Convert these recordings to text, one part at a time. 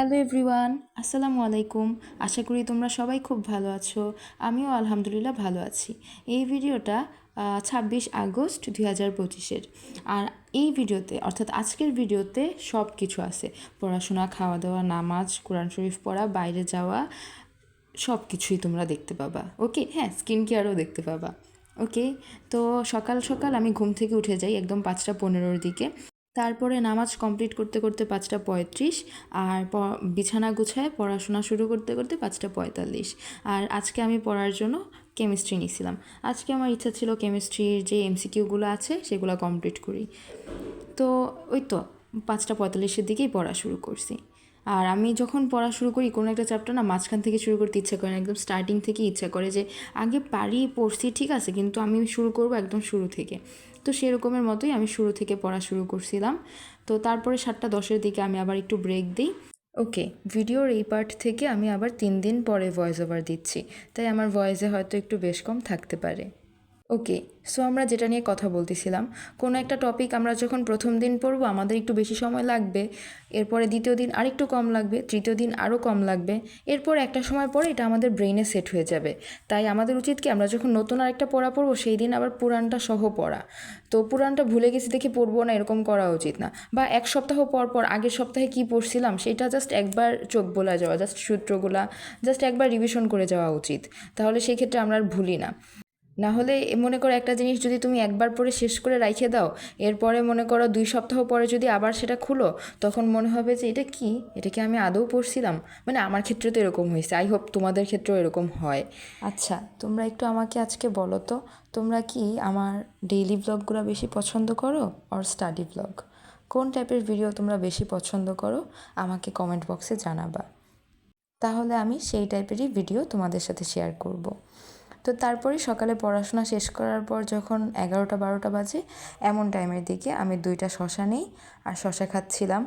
Hello everyone, আসসালামু আলাইকুম। আশা করি তোমরা সবাই খুব ভালো আছো। আমিও আলহামদুলিল্লাহ ভালো আছি। এই ভিডিওটা 26 আগস্ট 2025-এর। আর এই ভিডিওতে অর্থাৎ আজকের ভিডিওতে সব কিছু আছে। পড়াশোনা, খাওয়া দাওয়া, নামাজ, কোরআন শরীফ পড়া, বাইরে যাওয়া, সব কিছুই তোমরা দেখতে পাবা। ওকে, হ্যাঁ, স্কিন কেয়ারও দেখতে পাবা। ওকে, তো সকাল সকাল আমি ঘুম থেকে উঠে যাই একদম 5টা 15-র দিকে। তারপরে নামাজ কমপ্লিট করতে করতে 5টা 35, আর বিছানা গুছায় পড়াশোনা শুরু করতে করতে 5টা 45। আর আজকে আমি পড়ার জন্য কেমিস্ট্রি নিয়েছিলাম। আজকে আমার ইচ্ছা ছিল কেমিস্ট্রির যে এমসিকিউগুলো আছে সেগুলো কমপ্লিট করি। তো ওই তো 5টা 45-এর দিকেই পড়া শুরু করছি। আর আমি যখন পড়া শুরু করি কোনো একটা চ্যাপ্টার না মাঝখান থেকে শুরু করতে ইচ্ছা করে না, একদম স্টার্টিং থেকে ইচ্ছা করে যে আগে পারি পড়ছি ঠিক আছে, কিন্তু আমি শুরু করব একদম শুরু থেকে। তো সেরকমের মতোই আমি শুরু থেকে পড়া শুরু করছিলাম। তো তারপরে 7টা 10-এর দিকে আমি আবার একটু ব্রেক দিই। ওকে, ভিডিওর এই পার্ট থেকে আমি আবার 3 দিন পরে ভয়েস ওভার দিচ্ছি, তাই আমার ভয়েসে হয়তো একটু বেশ কম থাকতে পারে। ওকে, সো আমরা যেটা নিয়ে কথা বলতেছিলাম, কোনো একটা টপিক আমরা যখন প্রথম দিন পড়বো আমাদের একটু বেশি সময় লাগবে, এরপরে দ্বিতীয় দিন আরেকটু কম লাগবে, তৃতীয় দিন আরও কম লাগবে, এরপর একটা সময় পরে এটা আমাদের ব্রেইনে সেট হয়ে যাবে। তাই আমাদের উচিত কি, আমরা যখন নতুন আরেকটা পড়া পড়বো সেই দিন আবার পুরাণটা সহ পড়া। তো পুরাণটা ভুলে গেছি দেখে পড়বো না, এরকম করা উচিত না। বা এক সপ্তাহ পর পর আগের সপ্তাহে কি পড়ছিলাম সেটা জাস্ট একবার চোখ বোলা যাওয়া, জাস্ট সূত্রগুলা জাস্ট একবার রিভিশন করে যাওয়া উচিত। তাহলে সেই ক্ষেত্রে আমরা আর ভুলি না। না হলে মনে করো একটা জিনিস যদি তুমি একবার পরে শেষ করে রাইখে দাও, এরপরে মনে করো 2 সপ্তাহ পরে যদি আবার সেটা খুলো, তখন মনে হবে যে এটা কি আমি আদৌ পড়ছিলাম। মানে আমার ক্ষেত্রে তো এরকম হয়েছে, আই হোপ তোমাদের ক্ষেত্রেও এরকম হয়। আচ্ছা, তোমরা একটু আমাকে আজকে বলো তো, তোমরা কি আমার ডেইলি ব্লগগুলো বেশি পছন্দ করো অর স্টাডি ব্লগ? কোন টাইপের ভিডিও তোমরা বেশি পছন্দ করো আমাকে কমেন্ট বক্সে জানাবা, তাহলে আমি সেই টাইপেরই ভিডিও তোমাদের সাথে শেয়ার করব। তো তারপরে সকালে পড়াশোনা শেষ করার পর যখন 11টা 12টা বাজে, এমন টাইমের দিকে আমি 2টা শশা নিই আর শশা খাচ্ছিলাম।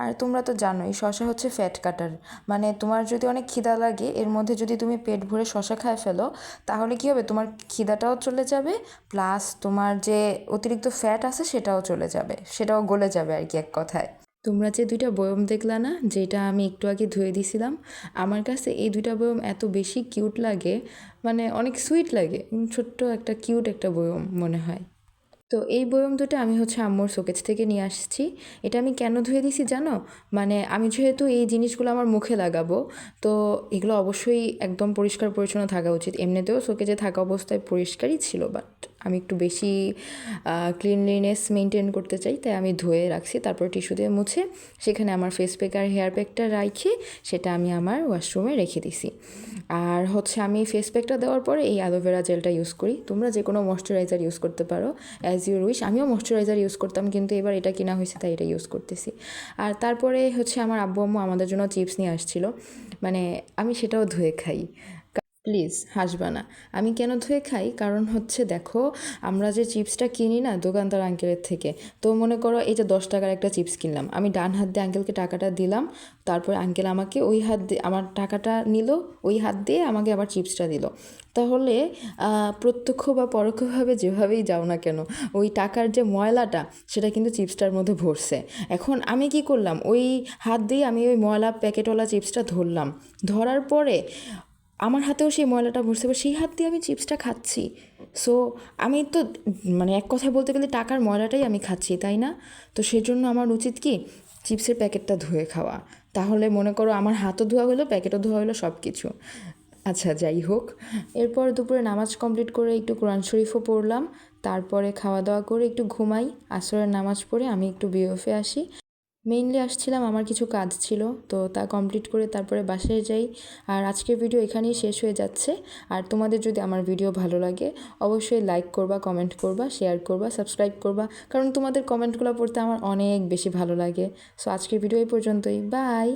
আর তোমরা তো জানোই শশা হচ্ছে ফ্যাট কাটার। মানে তোমার যদি অনেক খিদা লাগে, এর মধ্যে যদি তুমি পেট ভরে শশা খায় ফেলো, তাহলে কী হবে, তোমার খিদাটাও চলে যাবে, প্লাস তোমার যে অতিরিক্ত ফ্যাট আছে সেটাও চলে যাবে, সেটাও গলে যাবে আর কি, এক কথায়। তোমরা যে 2টা বয়ম দেখলা না, যেটা আমি একটু আগে ধুয়ে দিছিলাম, আমার কাছে এই 2টা বয়ম এত বেশি কিউট লাগে, মানে অনেক সুইট লাগে, ছোট্ট একটা কিউট একটা বয়ম মনে হয়। তো এই বয়ম দুটো আমি হচ্ছে আম্মুর শোকেজ থেকে নিয়ে আসছি। এটা আমি কেন ধুয়ে দিছি জানো? মানে আমি যেহেতু এই জিনিসগুলো আমার মুখে লাগাবো, তো এগুলো অবশ্যই একদম পরিষ্কার পরিচ্ছন্ন থাকা উচিত। এমনিতেও শোকেজে থাকা অবস্থায় পরিষ্কারই ছিল, বাট আমি একটু বেশি ক্লিনলিনেস মেনটেন করতে চাই, তাই আমি ধুয়ে রাখছি। তারপর টিস্যু দিয়ে মুছে সেখানে আমার ফেস প্যাক আর হেয়ার প্যাকটা রাখি, সেটা আমি আমার ওয়াশরুমে রেখে দিছি। আর হচ্ছে আমি ফেস প্যাকটা দেওয়ার পরে এই অ্যালোভেরা জেলটা ইউজ করি। তোমরা যে কোনো ময়শ্চারাইজার ইউজ করতে পারো, অ্যাজ ইউর উইশ। আমিও ময়শ্চারাইজার ইউজ করতাম, কিন্তু এবার এটা কেনা হয়েছে তাই এটা ইউজ করতেছি। আর তারপরে হচ্ছে আমার আব্বু আম্মু আমাদের জন্য চিপস নিয়ে আসছিলো, মানে আমি সেটাও ধুয়ে খাই। প্লিজ হাসবা না। আমি কেন ধুয়ে খাই, কারণ হচ্ছে দেখো, আমরা যে চিপসটা কিনি না দোকানদার আঙ্কেলের থেকে, তো মনে করো এই যে 10 টাকার একটা চিপস কিনলাম, আমি ডান হাত দিয়ে আঙ্কেলকে টাকাটা দিলাম, তারপরে আঙ্কেল আমাকে ওই হাত দিয়ে আমার টাকাটা নিল, ওই হাত দিয়ে আমাকে আবার চিপসটা দিল। তাহলে প্রত্যক্ষ বা পরোক্ষভাবে যেভাবেই যাও না কেন, ওই টাকার যে ময়লাটা সেটা কিন্তু চিপসটার মধ্যে ভরছে। এখন আমি কি করলাম, ওই হাত দিয়ে আমি ওই ময়লা প্যাকেটওয়ালা চিপসটা ধরলাম, ধরার পরে আমার হাতেও সেই ময়লাটা ভরছে, এবার সেই হাত দিয়ে আমি চিপসটা খাচ্ছি। সো আমি তো, মানে এক কথায় বলতে গেলে টাকার ময়লাটাই আমি খাচ্ছি, তাই না? তো সেজন্য আমার উচিত কি, চিপসের প্যাকেটটা ধুয়ে খাওয়া। তাহলে মনে করো আমার হাতও ধোয়া হলো, প্যাকেটও ধোয়া হলো, সব কিছু। আচ্ছা, যাই হোক, এরপর দুপুরে নামাজ কমপ্লিট করে একটু কোরআন শরীফও পড়লাম। তারপরে খাওয়া দাওয়া করে একটু ঘুমাই। আসরের নামাজ পড়ে আমি একটু বিওএফে আসি। মেইনলি আসছিলাম, আমার কিছু কাজ ছিল, তো তা কমপ্লিট করে তারপরে বাসায় যাই। আর আজকের ভিডিও এখানেই শেষ হয়ে যাচ্ছে। আর তোমাদের যদি আমার ভিডিও ভালো লাগে, অবশ্যই লাইক করবা, কমেন্ট করবা, শেয়ার করবা, সাবস্ক্রাইব করবা, কারণ তোমাদের কমেন্টগুলো পড়তে আমার অনেক বেশি ভালো লাগে। সো আজকের ভিডিও এই পর্যন্তই, বাই।